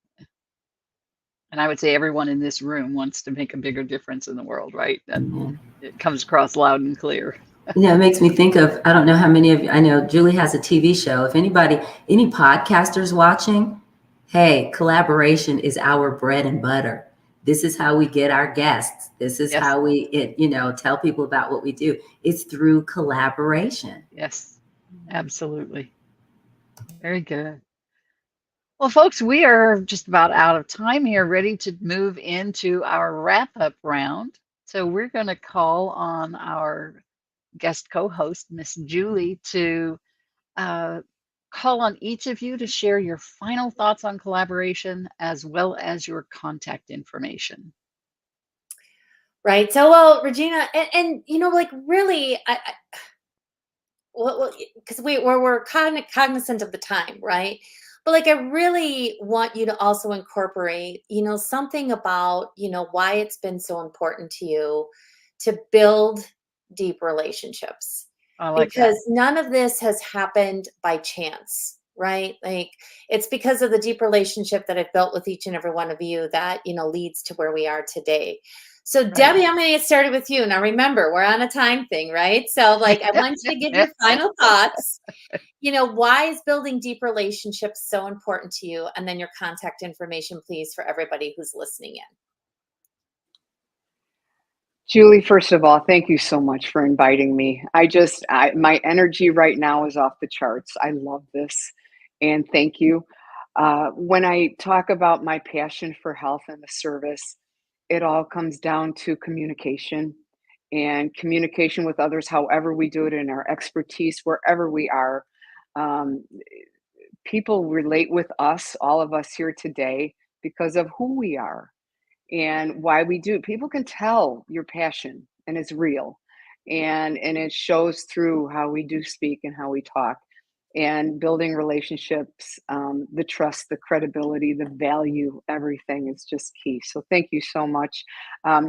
And I would say everyone in this room wants to make a bigger difference in the world, right? That Amen. it comes across loud and clear. It makes me think of, I don't know how many of you, I know Julie has a TV show. If any podcasters watching, hey, collaboration is our bread and butter. This is how we get our guests. This is Yes, how we, tell people about what we do. It's through collaboration. yes, absolutely. Very good. Well, folks, we are just about out of time here, ready to move into our wrap up round. So we're going to call on our guest co host, Miss Julie, to uh, call on each of you to share your final thoughts on collaboration as well as your contact information. Right. So, well, Regina, and like really, well, because we're cognizant of the time, right? But like, I really want you to also incorporate, something about, why it's been so important to you to build deep relationships, I like that. because none of this has happened by chance, right? Like, it's because of the deep relationship that I've built with each and every one of you that, leads to where we are today. So, Right. Debbie, I'm going to get started with you. Now, remember, we're on a time thing, right? So, like, I want you to give your final thoughts. Why is building deep relationships so important to you? And then your contact information, please, for everybody who's listening in. Julie, first of all, thank you so much for inviting me. My energy right now is off the charts. I love this. And thank you. When I talk about my passion for health and the service, it all comes down to communication and communication with others, however we do it in our expertise, wherever we are. Um, People relate with us, all of us here today, because of who we are and why we do. People can tell your passion and it's real, and it shows through how we do speak and how we talk. and building relationships, the trust, the credibility, the value, everything is just key. So thank you so much.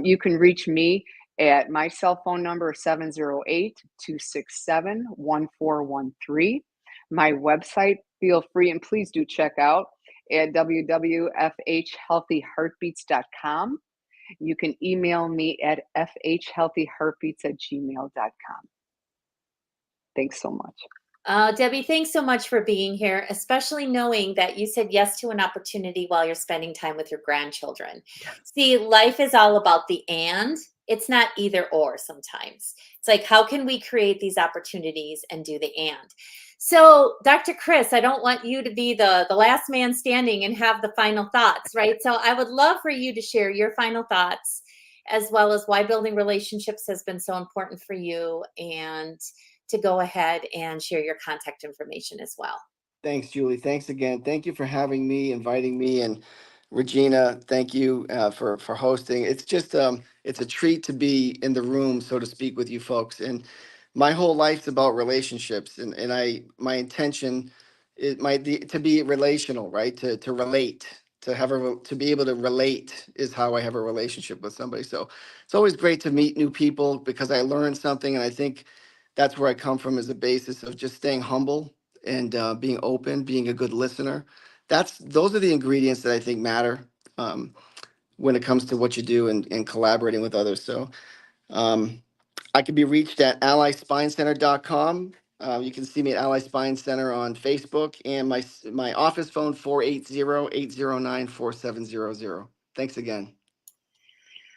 You can reach me at my cell phone number 708-267-1413. My website, feel free and please do check out at www.fhhealthyheartbeats.com. You can email me at fhhealthyheartbeats@gmail.com. Thanks so much. Debbie, thanks so much for being here, especially knowing that you said yes to an opportunity while you're spending time with your grandchildren. See, life is all about the and. It's not either or sometimes. It's like, how can we create these opportunities and do the and? So, Dr. Chris, I don't want you to be the last man standing and have the final thoughts, right? So I would love for you to share your final thoughts, as well as why building relationships has been so important for you, and to go ahead and share your contact information as well. Thanks, Julie. Thanks again. Thank you for having me, inviting me, and Regina, thank you for hosting. It's just it's a treat to be in the room, so to speak, with you folks. And my whole life's about relationships, and my intention is to be relational, right? To relate, to be able to relate is how I have a relationship with somebody. So it's always great to meet new people because I learn something, and I think that's where I come from as a basis of just staying humble and being open, being a good listener. Those are the ingredients that I think matter um, when it comes to what you do and collaborating with others. So um, I can be reached at allyspinecenter.com. You can see me at Ally Spine Center on Facebook, and my office phone 480-809-4700. Thanks again.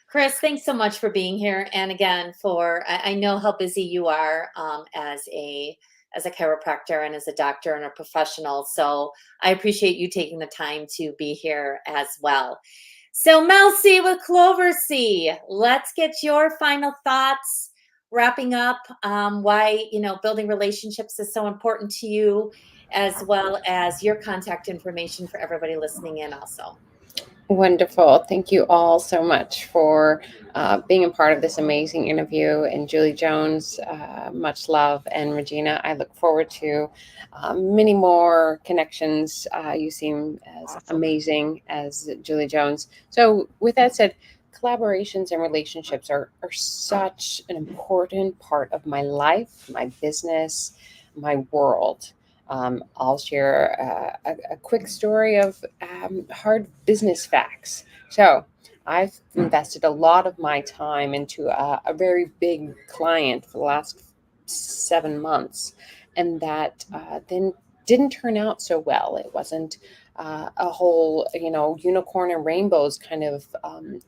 Chris, thanks so much for being here. And again, I know how busy you are as a chiropractor and as a doctor and a professional. So I appreciate you taking the time to be here as well. So Mel C with Clover C, let's get your final thoughts, wrapping up why building relationships is so important to you, as well as your contact information for everybody listening in also. Wonderful. Thank you all so much for being a part of this amazing interview. And Julie Jones, much love. And Regina, I look forward to many more connections. You seem as amazing as Julie Jones. So, with that said, collaborations and relationships are such an important part of my life, my business, my world. I'll share a quick story of hard business facts. So, I've invested a lot of my time into a very big client for the last 7 months, and that then didn't turn out so well. It wasn't a whole, unicorn and rainbows kind of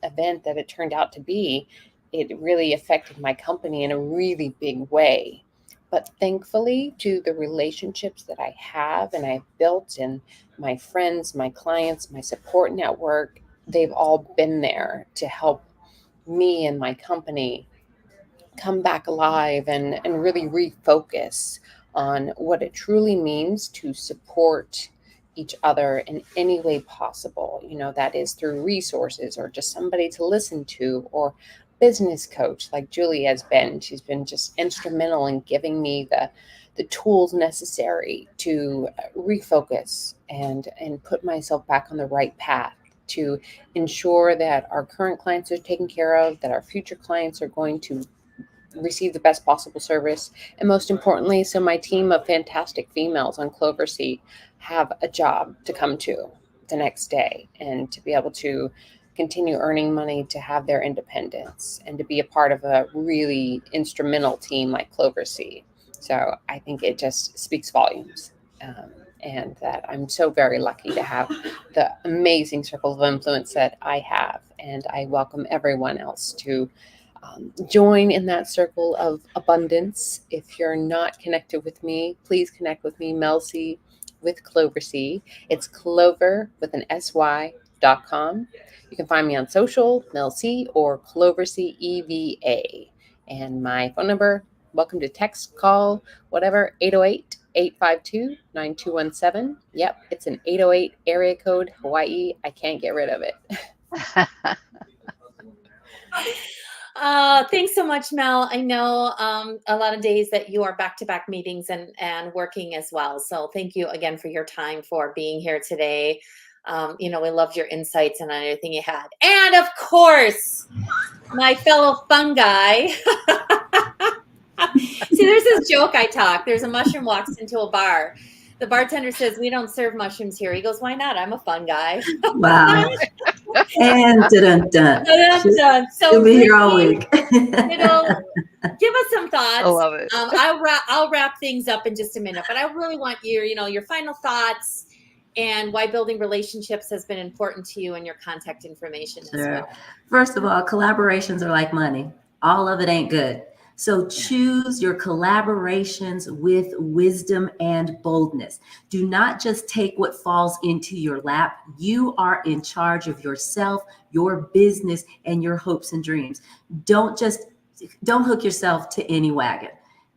event that it turned out to be. It really affected my company in a really big way. But thankfully, to the relationships that I have and I've built, and my friends, my clients, my support network, they've all been there to help me and my company come back alive and really refocus on what it truly means to support each other in any way possible. That is through resources or just somebody to listen to, or business coach like Julie has been. She's been just instrumental in giving me the tools necessary to refocus and put myself back on the right path, to ensure that our current clients are taken care of, that our future clients are going to receive the best possible service, and most importantly, so my team of fantastic females on Clover Seat have a job to come to the next day, and to be able to continue earning money, to have their independence, and to be a part of a really instrumental team like Clover Seat. So I think it just speaks volumes. And that I'm so very lucky to have the amazing circle of influence that I have. And I welcome everyone else to join in that circle of abundance. If you're not connected with me, please connect with me, Mel C with Clover C. It's Clover with an SY.com. You can find me on social, Mel C, or Clover C EVA. And my phone number, welcome to text, call, whatever, 808-852-9217. Yep, it's an 808 area code, Hawaii. I can't get rid of it. Thanks so much, Mel. I know a lot of days that you are back-to-back meetings and working as well. So thank you again for your time, for being here today. We loved your insights and everything you had. And of course, my fellow fungi. See, there's this joke I talk. There's a mushroom walks into a bar. The bartender says, "We don't serve mushrooms here." He goes, "Why not? I'm a fungi." Wow. And dun dun. So She'll be here all week. Give us some thoughts. I love it. I'll wrap things up in just a minute, but I really want your final thoughts and why building relationships has been important to you and your contact information as well. First of all, collaborations are like money. All of it ain't good. So choose your collaborations with wisdom and boldness. Do not just take what falls into your lap. You are in charge of yourself, your business, and your hopes and dreams. Don't hook yourself to any wagon.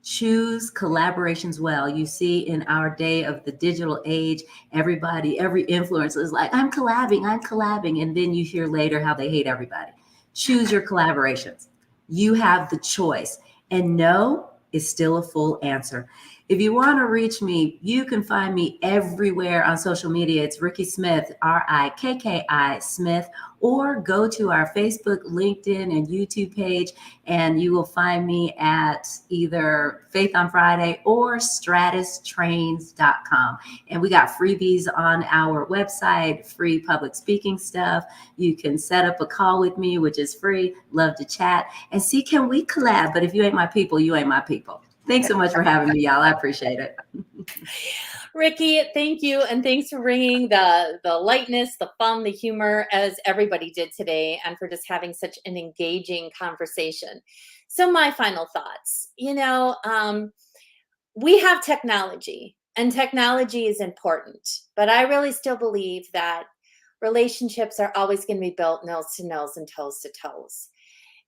Choose collaborations well. You see, in our day of the digital age, every influencer is like, I'm collabing. And then you hear later how they hate everybody. Choose your collaborations. You have the choice. And no is still a full answer. If you want to reach me, you can find me everywhere on social media. It's Rikki Smith, Rikki Smith, or go to our Facebook, LinkedIn, and YouTube page, and you will find me at either Faith on Friday or stratustrains.com. And we got freebies on our website, free public speaking stuff. You can set up a call with me, which is free. Love to chat and see, can we collab? But if you ain't my people, you ain't my people. Thanks so much for having me, y'all. I appreciate it. Rikki, thank you. And thanks for bringing the lightness, the fun, the humor, as everybody did today, and for just having such an engaging conversation. So my final thoughts, we have technology, and technology is important, but I really still believe that relationships are always going to be built nose to nose and toes to toes.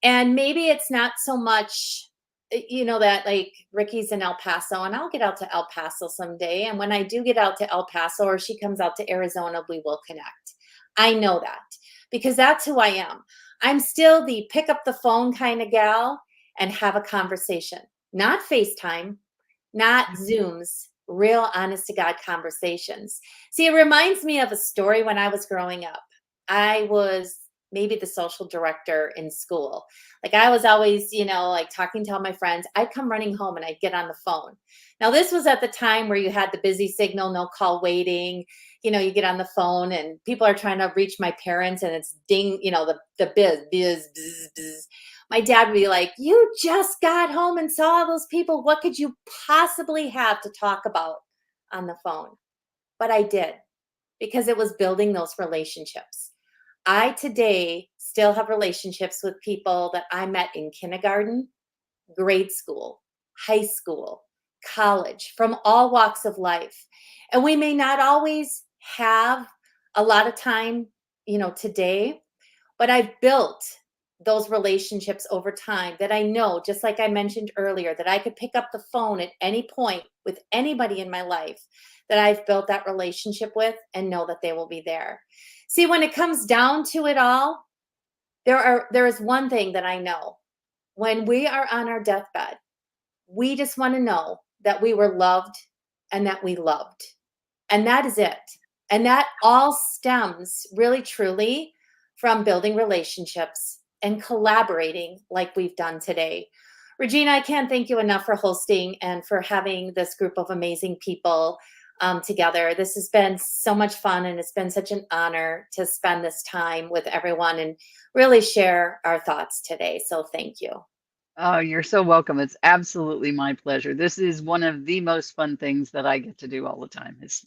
And maybe it's not so much that like Rikki's in El Paso, and I'll get out to El Paso someday. And when I do get out to El Paso, or she comes out to Arizona, we will connect. I know that because that's who I am. I'm still the pick up the phone kind of gal and have a conversation, not FaceTime, not Zooms, real honest to God conversations. See, it reminds me of a story when I was growing up. I was maybe the social director in school. Like I was always, like talking to all my friends. I'd come running home and I'd get on the phone. Now, this was at the time where you had the busy signal, no call waiting. You get on the phone and people are trying to reach my parents and it's ding, the biz. My dad would be like, you just got home and saw all those people. What could you possibly have to talk about on the phone? But I did, because it was building those relationships. I today still have relationships with people that I met in kindergarten, grade school, high school, college, from all walks of life. And we may not always have a lot of time, today, but I've built those relationships over time that I know, just like I mentioned earlier, that I could pick up the phone at any point with anybody in my life that I've built that relationship with and know that they will be there. See, when it comes down to it all, there is one thing that I know. When we are on our deathbed, we just want to know that we were loved and that we loved. And that is it. And that all stems really truly from building relationships and collaborating like we've done today. Regina, I can't thank you enough for hosting and for having this group of amazing people together. This has been so much fun, and it's been such an honor to spend this time with everyone and really share our thoughts today. So thank you. Oh, you're so welcome. It's absolutely my pleasure. This is one of the most fun things that I get to do all the time is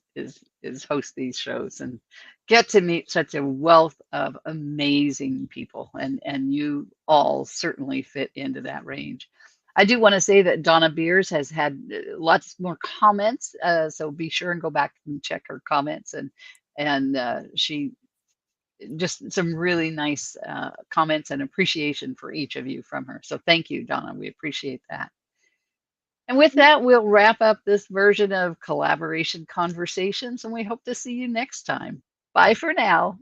host these shows and get to meet such a wealth of amazing people. And you all certainly fit into that range. I do want to say that Donna Beers has had lots more comments, so be sure and go back and check her comments. And she just some really nice comments and appreciation for each of you from her. So thank you, Donna. We appreciate that. And with that, we'll wrap up this version of Collaboration Conversations, and we hope to see you next time. Bye for now.